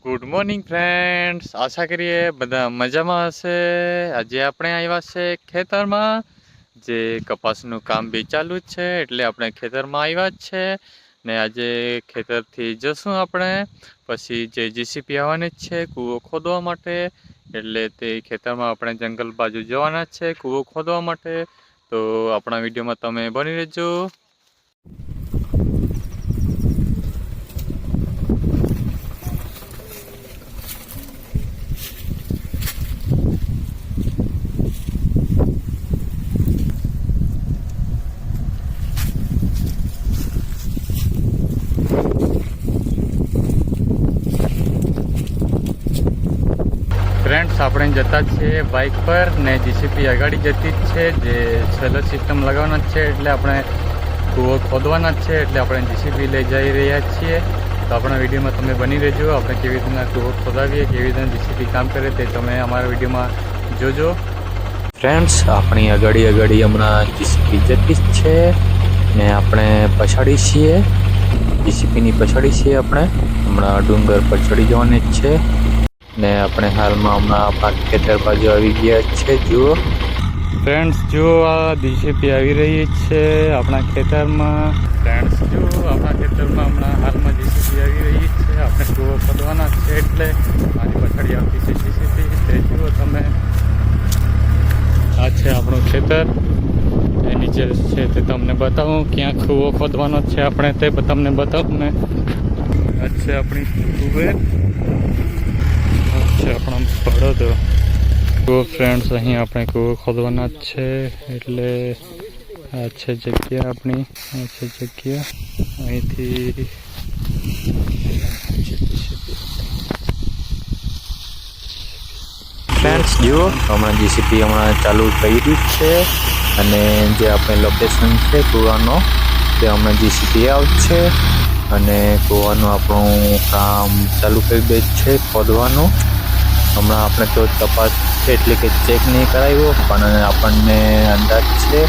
Good morning friends, આશા કરીએ બધા મજામાં હશે। આજે આપણે આવ્યા છે ખેતરમાં, જે કપાસનું કામ બી ચાલુ જ છે, એટલે આપણે ખેતરમાં આવ્યા જ છે ને આજે ખેતરથી જશું આપણે, પછી જે જીસીપી આવવાની જ છે કૂવો ખોદવા માટે, એટલે તે ખેતરમાં આપણે જંગલ બાજુ જવાના જ છે કૂવો ખોદવા માટે। તો આપણા વિડીયોમાં તમે બની રહેજો। ફ્રેન્ડ્સ, આપણે જતા છીએ બાઇક પર ને જીસીપી આગાડી જતી જ છે, જે સોલર સિસ્ટમ લગાવવાના જ છે, એટલે આપણે કૂવો ખોદવાના જ છે, એટલે આપણે જીસીપી લઈ જઈ રહ્યા છીએ। તો આપણા વિડીયોમાં તમે બની રહેજો। આપણે કેવી રીતના કૂવો ખોદાવીએ, કેવી રીતના જીસીપી કામ કરે તે તમે અમારા વિડીયોમાં જોજો। ફ્રેન્ડ્સ, આપણી આગાડી હમણાં જીસીપી જતી જ છે ને આપણે પછાડી છીએ, જીસીપીની પછાડી છીએ આપણે, હમણાં ડુંગર પર ચડી જવાની જ છે ને આપણે હાલમાં હમણાં આપણા ખેતર બાજુ આવી ગયા છે। જુઓ ફ્રેન્ડ્સ, જુઓ આ જીસીપી આવી રહી છે આપણા ખેતરમાં। ફ્રેન્ડ્સ, જુઓ આપણા ખેતરમાં હમણાં હાલમાં જીસીપી આવી રહી છે, આપણે કૂવો ખોદવાના છે, એટલે મારી પછાડી આવતી છે જીસીપી, તે જુઓ તમે। આ છે આપણું ખેતર, એ નીચે છે તે તમને બતાવું, ક્યાં કૂવો ખોદવાનો છે આપણે તે તમને બતાવું ને। આ છે આપણી કુવેર, છે આપણા બળદ। તો ફ્રેન્ડ્સ, અહીં આપણે કૂવો ખોદવાના જ છે, એટલે આ છે જગ્યા આપણી, આ છે જગ્યા, અહીંથી ફ્રેન્ડ્સ જુઓ હમણાં જીસીપી હમણાં ચાલુ થઈ રહ્યું છે, અને જે આપણે લોકેશન છે કૂવાનો તે હમણાં જીસીપી આવશે અને કૂવાનું આપણું કામ ચાલુ કરી દે છે ખોદવાનું। હમણાં આપણે તો તપાસ એટલે કે ચેક નહીં કરાવ્યો, પણ આપણને અંદાજ છે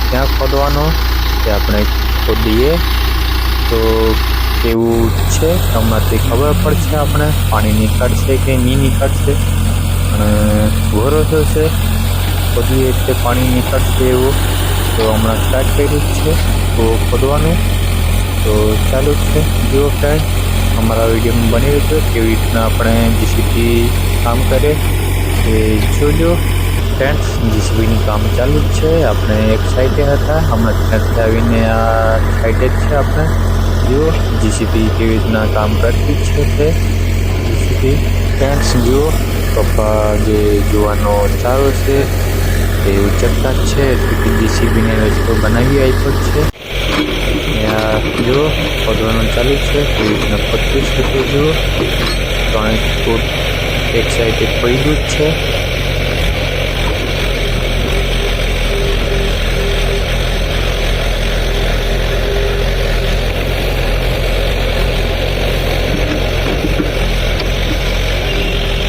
ક્યાં ખોદવાનો, તે આપણે ખોદીએ તો કેવું છે હમણાં તે ખબર પડશે આપણે, પાણી નીકળશે કે નહીં નીકળશે, અને ભરોસો છે ખોદીએ એટલે પાણી નીકળશે એવું। તો હમણાં સ્ટાર્ટ કર્યું છે તો ખોદવાનું, તો ચાલુ જ છે। જુઓ ફ્રેન્ડ, અમારા વિડીયોમાં બની રહેજો, કેવી રીતના આપણે જીસીપી કામ કરે એ જોજો। ફ્રેન્ડ્સ, જીસીબીનું કામ ચાલુ જ છે, આપણે એક સાઈડે હતા, હમણાં ત્યાંથી આવીને આ સાઈડે જ છે આપણે। જુઓ જીસીબી કેવી રીતના કામ કરતી છે તે જીસીબી। ફ્રેન્ડ્સ જુઓ, પપ્પા જે જોવાનો ચારો છે તે ઉચકતા જ છે, એટલે કે જીસીબીને રસ્તો બનાવી આપ્યો છે। જુઓ ખોદવાનું ચાલુ છે, કેવી રીતના ખોદતું છે તે જુઓ, 3 ફૂટ એક સાઈડે ખોદ્યું જ છે।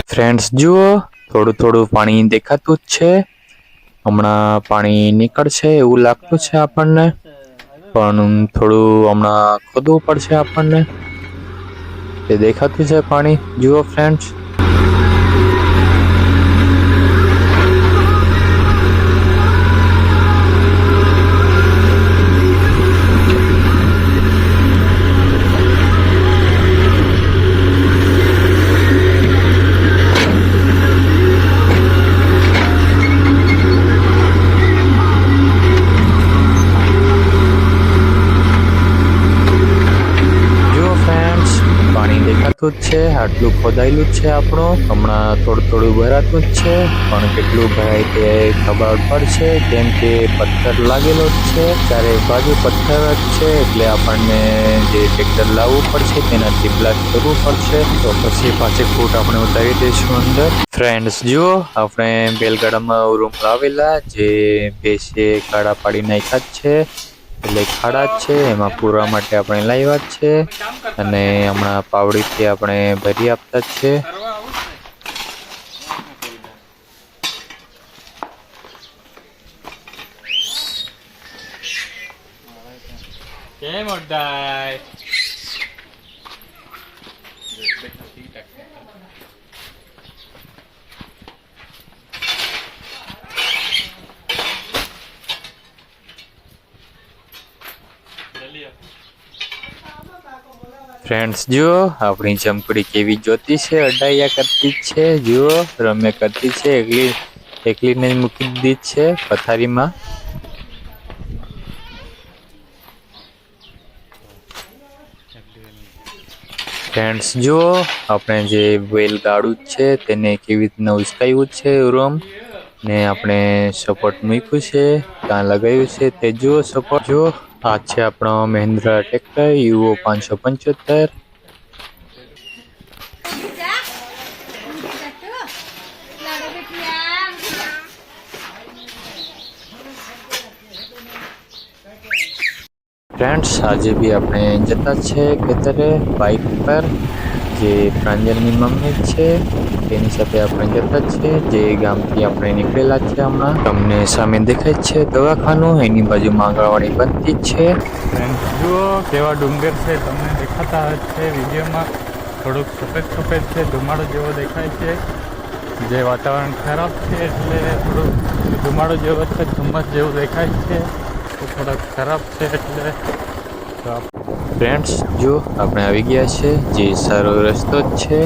ફ્રેન્ડ્સ જુઓ, થોડું પાણી દેખાતું જ છે, હમણાં પાણી નીકળશે એવું લાગતું છે આપણને, પણ થોડું હમણાં ખોદવું પડશે આપણને, તે દેખાતું છે પાણી। જુઓ ફ્રેન્ડ્સ, દેખાતું જ છે આટલું ખોદાયેલું જ છે આપણું, હમણાં થોડું ભરાતું જ છે, પણ કેટલું ભરાય તે ખબર પડશે, કેમ કે પથ્થર લાગેલો જ છે, ચારે બાજુ પથ્થર જ છે, એટલે આપણને જે ટ્રેક્ટર લાવવું પડશે તેનાથી બ્લાસ્ટ કરવું પડશે, તો પછી 5 ફૂટ આપણે ઉતારી દઈશું અંદર। ફ્રેન્ડ્સ જુઓ, આપણે બેલગાડામાં રૂમ લાવેલા, જે બેસે ખાડા પાડી નાખ્યા જ છે, એટલે ખાડા જ છે, એમાં પૂરવા માટે આપણે લાવ્યા જ છે, અને હમણાં પાવડીથી આપણે ભરી આપતા જ છે। કેમ અડાય ફ્રેન્ડ્સ જુઓ આપણી ચમકડી કેવી જોતી છે, અડાયા કરતી જ છે, જુઓ રમે કરતી છે, એકલીને મૂકી દીધી છે પથારીમાં. ફ્રેન્ડ્સ જુઓ આપણે જે બેલગાડું છે તેને કેવી રીતના ઉચકાયું છે રૂમ ને આપણે સપોર્ટ મૂક્યું છે, ત્યાં લગાવ્યું છે તે જુઓ સપોર્ટ જુઓ. આ છે આપણો મહિન્દ્રા ટ્રેક્ટર યુઓ 575. ફ્રેન્ડ્સ આજે બી આપણે જતા છે ખેતરે બાઇક પર, જે પ્રાંજલની મમ્મી છે તેની સાથે આપણે જતા છે, જે ગામથી આપણે નીકળેલા છે. હમણાં તમને સામે દેખાય છે દવાખાનું, એની બાજુમાં આંગણવાડી બનતી જ છે. ફ્રેન્ડ્સ જુઓ કેવા ડુંગર છે, તમને દેખાતા છે વિડીયોમાં. થોડુંક સફેદ છે, ધુમાડો જેવો દેખાય છે. જે વાતાવરણ ખરાબ છે એટલે થોડુંક ધુમાડો જેવો છે, ધુમ્મસ જેવું દેખાય છે, તો થોડાક ખરાબ છે એટલે. ફ્રેન્ડ્સ જો આપણે આવી ગયા છે, જે સારો રસ્તો જ છે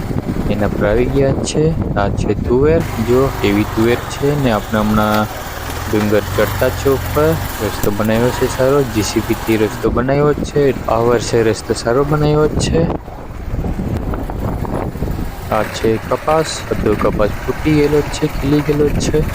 એના પર આવી ગયા છે. આ છે તુવેર, જો એવી તુવેર છે ને આપણે હમણાં ડુંગર ચડતા છે ઉપર. રસ્તો બનાવ્યો છે સારો, જીસીબીથી રસ્તો બનાવ્યો છે. આ વર્ષે રસ્તો સારો બનાવ્યો જ છે. આ છે કપાસ, બધો કપાસ ફૂટી ગયેલો છે, ખીલી ગયેલો છે.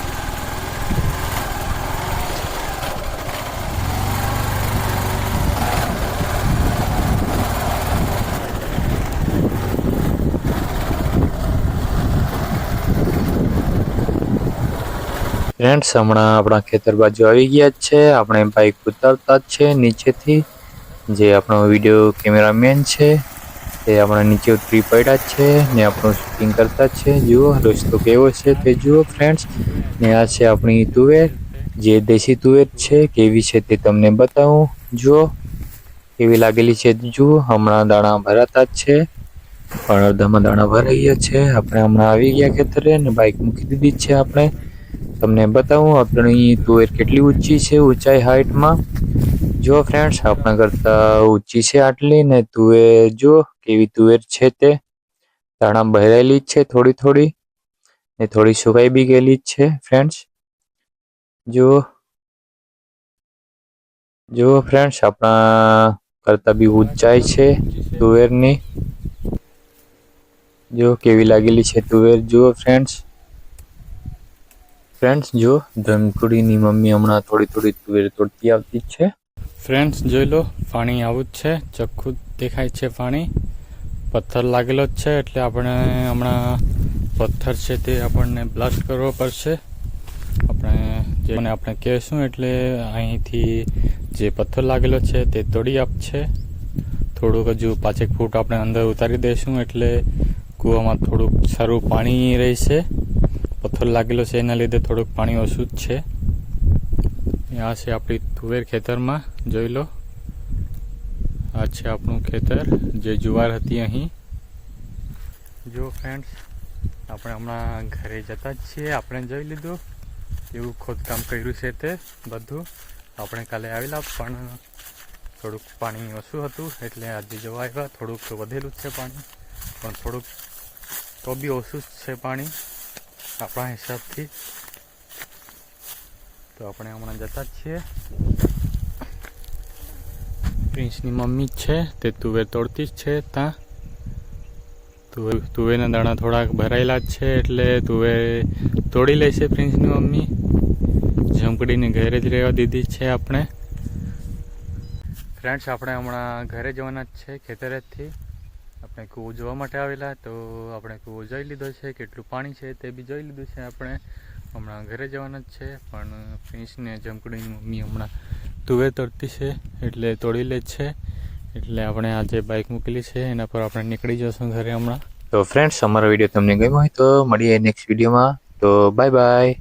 ફ્રેન્ડ્સ હમણાં આપણા ખેતર બાજુ આવી ગયા છે. આપણે બાઇક ઉતારતા જ છે નીચેથી. જે આપણો વિડીયો કેમેરામેન છે તે આપણા નીચે ઉતરી પડ્યા છે ને આપણું શૂટિંગ કરતા છે. જુઓ રસ્તો કેવો છે તે જુઓ ફ્રેન્ડ્સ. ને આ છે આપણી તુવેર, જે દેશી તુવેર છે. કેવી છે તે તમને બતાવું. જુઓ કેવી લાગેલી છે જુઓ. હમણાં દાણા ભરાતા જ છે, પણ અડધામાં દાણા ભરાઈ ગયા છે. આપણે હમણાં આવી ગયા ખેતરે ને બાઇક મૂકી દીધી છે. આપણે તમને બતાવું આપણી તુવેર કેટલી ઊંચી છે, ઊંચાઈ હાઈટમાં. જો ફ્રેન્ડ્સ આપણા કરતાં ઊંચી છે આટલી. ને તુવેર જો કેવી તુવેર છે તે દાણા ભરાયેલી જ છે, થોડી થોડી ને થોડી સુકાઈ બી ગયેલી જ છે ફ્રેન્ડ્સ. જુઓ ફ્રેન્ડ્સ આપણા કરતાં બી ઊંચાઈ છે તુવેરની. જો કેવી લાગેલી છે તુવેર જુઓ ફ્રેન્ડ્સ. ફ્રેન્ડ્સ જો ધમકુડીની મમ્મી હમણાં થોડી થોડી તુવેર તોડતી આવતી જ છે. ફ્રેન્ડ્સ જોઈ લો, પાણી આવું જ છે, ચોખ્ખું દેખાય છે પાણી. પથ્થર લાગેલો જ છે એટલે આપણે હમણાં પથ્થર છે તે આપણને બ્લાસ્ટ કરવો પડશે. આપણે કહેશું એટલે અહીંથી જે પથ્થર લાગેલો છે તે તોડી આપશે. થોડુંક હજુ 5 ફૂટ આપણે અંદર ઉતારી દઈશું એટલે કૂવામાં થોડુંક સારું પાણી રહેશે. પથ્થર લાગેલો છે એના લીધે થોડુંક પાણી ઓછું જ છે. આ છે આપણી તુવેર ખેતરમાં, જોઈ લો. આ છે આપણું ખેતર, જે જુવાર હતી અહીં. જો ફ્રેન્ડ્સ આપણે હમણાં ઘરે જતા જ છીએ. આપણે જોઈ લીધું એવું ખોદકામ કર્યું છે તે બધું. આપણે કાલે આવેલા પણ થોડુંક પાણી ઓછું હતું એટલે આજે જોવા આવ્યા. થોડુંક વધેલું જ છે પાણી, પણ થોડુંક તો બી ઓછું જ છે પાણી આપણા હિસાબથી. તો આપણે હમણાં જતા જ છીએ. પ્રિન્સની મમ્મી જ છે તે તુવેર તોડતી જ છે. ત્યાં તુવેરના દાણા થોડાક ભરાયેલા જ છે એટલે તુવેર તોડી લે છે પ્રિન્સની મમ્મી. ઝમકડીને ઘરે જ રહેવા દીધી છે આપણે. ફ્રેન્ડ્સ આપણે હમણાં ઘરે જવાના જ છે ખેતરેથી. આપણે કૂવો જોવા માટે આવેલા, તો આપણે કૂવો જોઈ લીધો છે, કેટલું પાણી છે તે બી જોઈ લીધું છે. આપણે હમણાં ઘરે જવાના જ છે, પણ પ્રિન્સને ઝમકડીની મમ્મી હમણાં તુવેર તોડતી છે એટલે તોડી લે છે. એટલે આપણે આજે બાઇક મૂકેલી છે એના પર આપણે નીકળી જશું ઘરે હમણાં. તો ફ્રેન્ડ્સ અમારો વિડીયો તમને ગમ્યો હોય તો મળીએ નેક્સ્ટ વિડીયોમાં. તો બાય બાય.